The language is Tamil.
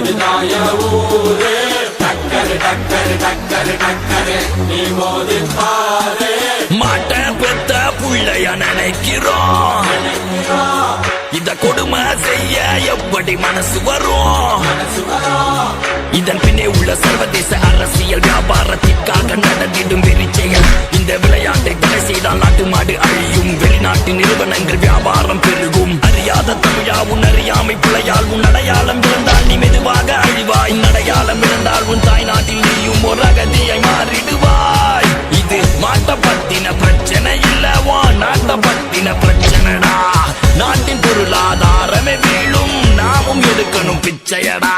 இதுதாய ஊரே டக்கரு டக்கரு டக்கரு டக்கரு நீ மோதி பாரு மாட்ட பெத்த புள்ளைய நினைக்கிறோம் இத கொடுமை செய்ய எப்படி மனசு வரும் இதன் பின்னே உள்ள சர்வதேச அரசியல் வியாபாரத்திற்காக நடந்திடும் வெறிச்செயல் இந்த விளையாட்டை தடை செய்தால் நாட்டு மாடு அழியும் வெளிநாட்டு நிறுவனங்கள் வியாபாரம் பெருகும் அறியாத தமிழா உன் அறியாமை பிள்ளையால் உன் அடையாளம் இருந்தால் நீ மெதுவாக அழிவாய் அடையாளம் இருந்தால் உன் தாய் நாட்டில் நீயும் ஒரு அகதியை மாறிடுவாய் இது மாட்ட பத்தின பிரச்சனை இல்லவா நாட்ட பத்தின பிரச்சனைடா நாட்டின் பொருளாதாரமே வீழும் நாமும் எடுக்கணும் பிச்சையடா